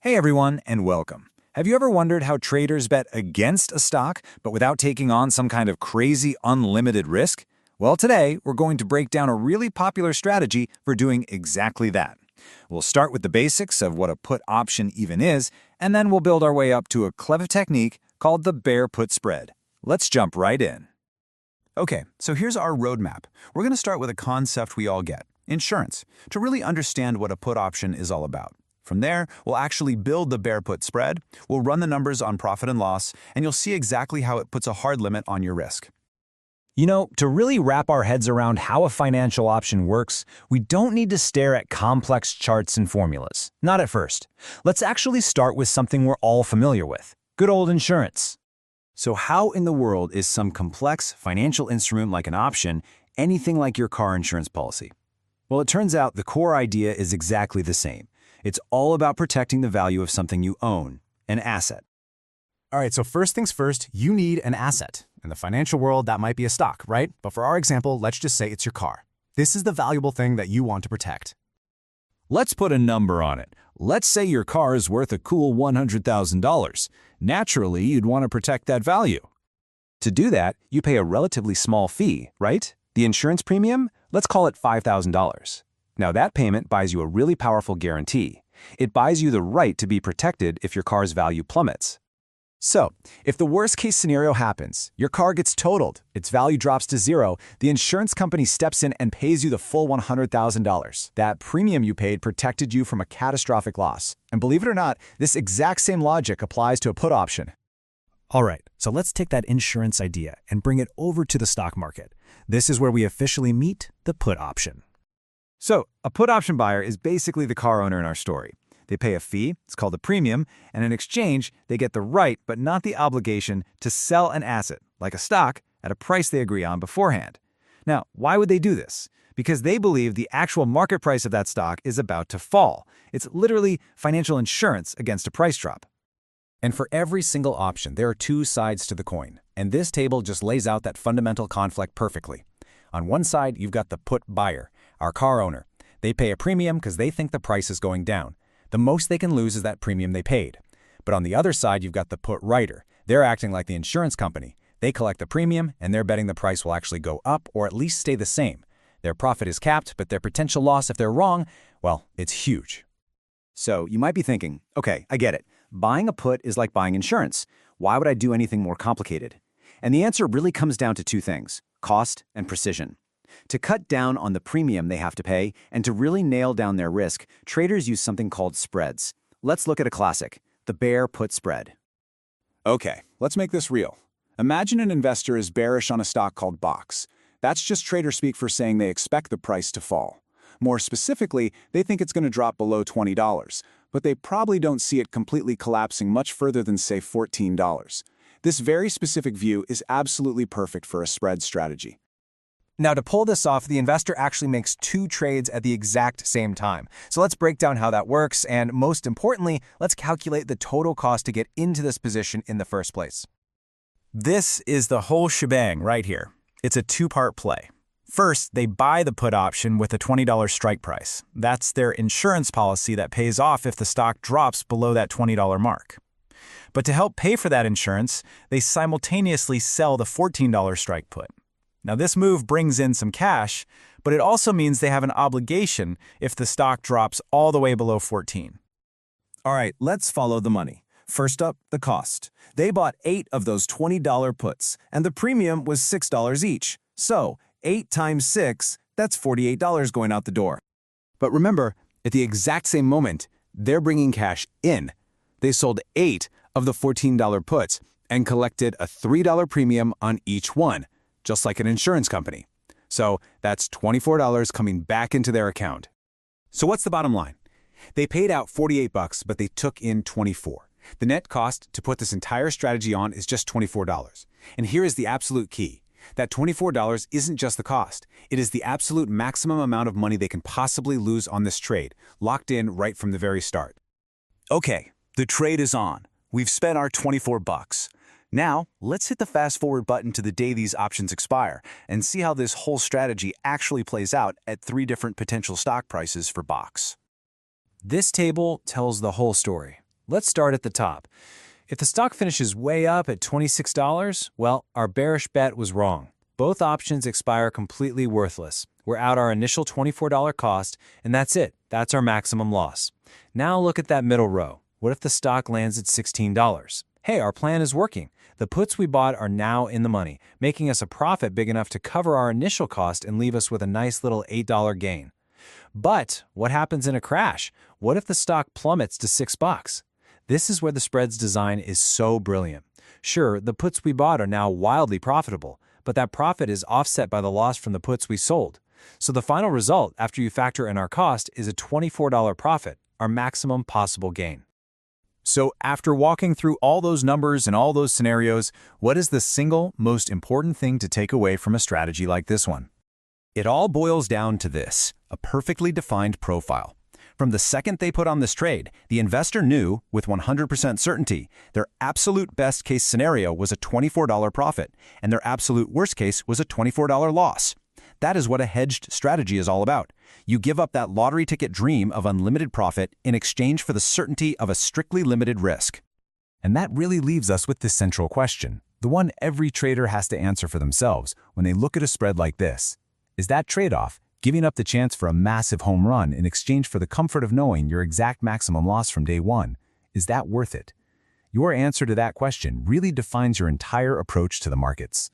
Hey everyone, and welcome. Have you ever wondered how traders bet against a stock, but without taking on some kind of crazy, unlimited risk? Well, today, we're going to break down a really popular strategy for doing exactly that. We'll start with the basics of what a put option even is, and then we'll build our way up to a clever technique called the bear put spread. Let's jump right in. Okay, so here's our roadmap. We're going to start with a concept we all get, insurance, to really understand what a put option is all about. From there, we'll actually build the bear put spread, we'll run the numbers on profit and loss, and you'll see exactly how it puts a hard limit on your risk. You know, to really wrap our heads around how a financial option works, we don't need to stare at complex charts and formulas. Not at first. Let's actually start with something we're all familiar with. Good old insurance. So how in the world is some complex financial instrument like an option anything like your car insurance policy? Well, it turns out the core idea is exactly the same. It's all about protecting the value of something you own, an asset. All right, so first things first, you need an asset. In the financial world, that might be a stock, right? But for our example, let's just say it's your car. This is the valuable thing that you want to protect. Let's put a number on it. Let's say your car is worth a cool $100,000. Naturally, you'd want to protect that value. To do that, you pay a relatively small fee, right? The insurance premium? Let's call it $5,000. Now that payment buys you a really powerful guarantee. It buys you the right to be protected if your car's value plummets. So, if the worst-case scenario happens, your car gets totaled, its value drops to zero, the insurance company steps in and pays you the full $100,000. That premium you paid protected you from a catastrophic loss. And believe it or not, this exact same logic applies to a put option. All right, so let's take that insurance idea and bring it over to the stock market. This is where we officially meet the put option. So, a put option buyer is basically the car owner in our story. They pay a fee, it's called a premium, and in exchange, they get the right but not the obligation to sell an asset, like a stock, at a price they agree on beforehand. Now, why would they do this? Because they believe the actual market price of that stock is about to fall. It's literally financial insurance against a price drop. And for every single option, there are two sides to the coin. And this table just lays out that fundamental conflict perfectly. On one side, you've got the put buyer, our car owner. They pay a premium because they think the price is going down. The most they can lose is that premium they paid. But on the other side, you've got the put writer. They're acting like the insurance company. They collect the premium, and they're betting the price will actually go up or at least stay the same. Their profit is capped, but their potential loss if they're wrong, well, it's huge. So you might be thinking, okay, I get it. Buying a put is like buying insurance. Why would I do anything more complicated? And the answer really comes down to two things, cost and precision. To cut down on the premium they have to pay and to really nail down their risk, traders use something called spreads. Let's look at a classic, the bear put spread. Okay, let's make this real. Imagine an investor is bearish on a stock called Box. That's just trader speak for saying they expect the price to fall. More specifically, they think it's going to drop below $20, but they probably don't see it completely collapsing much further than, say, $14. This very specific view is absolutely perfect for a spread strategy. Now, to pull this off, the investor actually makes two trades at the exact same time. So let's break down how that works, and most importantly, let's calculate the total cost to get into this position in the first place. This is the whole shebang right here. It's a two-part play. First, they buy the put option with a $20 strike price. That's their insurance policy that pays off if the stock drops below that $20 mark. But to help pay for that insurance, they simultaneously sell the $14 strike put. Now, this move brings in some cash, but it also means they have an obligation if the stock drops all the way below 14. All right, let's follow the money. First up, the cost. They bought 8 of those $20 puts, and the premium was $6 each. So, 8 times 6, that's $48 going out the door. But remember, at the exact same moment, they're bringing cash in. They sold 8 of the $14 puts and collected a $3 premium on each one, just like an insurance company. So that's $24 coming back into their account. So what's the bottom line? They paid out $48, but they took in $24. The net cost to put this entire strategy on is just $24. And here is the absolute key. That $24 isn't just the cost. It is the absolute maximum amount of money they can possibly lose on this trade, locked in right from the very start. Okay, the trade is on. We've spent our $24. Now, let's hit the fast forward button to the day these options expire and see how this whole strategy actually plays out at 3 different potential stock prices for Box. This table tells the whole story. Let's start at the top. If the stock finishes way up at $26, well, our bearish bet was wrong. Both options expire completely worthless. We're out our initial $24 cost, and that's it. That's our maximum loss. Now look at that middle row. What if the stock lands at $16? Hey, our plan is working. The puts we bought are now in the money, making us a profit big enough to cover our initial cost and leave us with a nice little $8 gain. But what happens in a crash? What if the stock plummets to $6? This is where the spreads design is so brilliant. Sure, the puts we bought are now wildly profitable, but that profit is offset by the loss from the puts we sold. So the final result, after you factor in our cost, is a $24 profit, our maximum possible gain. So after walking through all those numbers and all those scenarios, what is the single most important thing to take away from a strategy like this one? It all boils down to this: a perfectly defined profile. From the second they put on this trade, the investor knew, with 100% certainty, their absolute best case scenario was a $24 profit, and their absolute worst case was a $24 loss. That is what a hedged strategy is all about. You give up that lottery ticket dream of unlimited profit in exchange for the certainty of a strictly limited risk. And that really leaves us with this central question, the one every trader has to answer for themselves when they look at a spread like this. Is that trade-off, giving up the chance for a massive home run in exchange for the comfort of knowing your exact maximum loss from day one, is that worth it? Your answer to that question really defines your entire approach to the markets.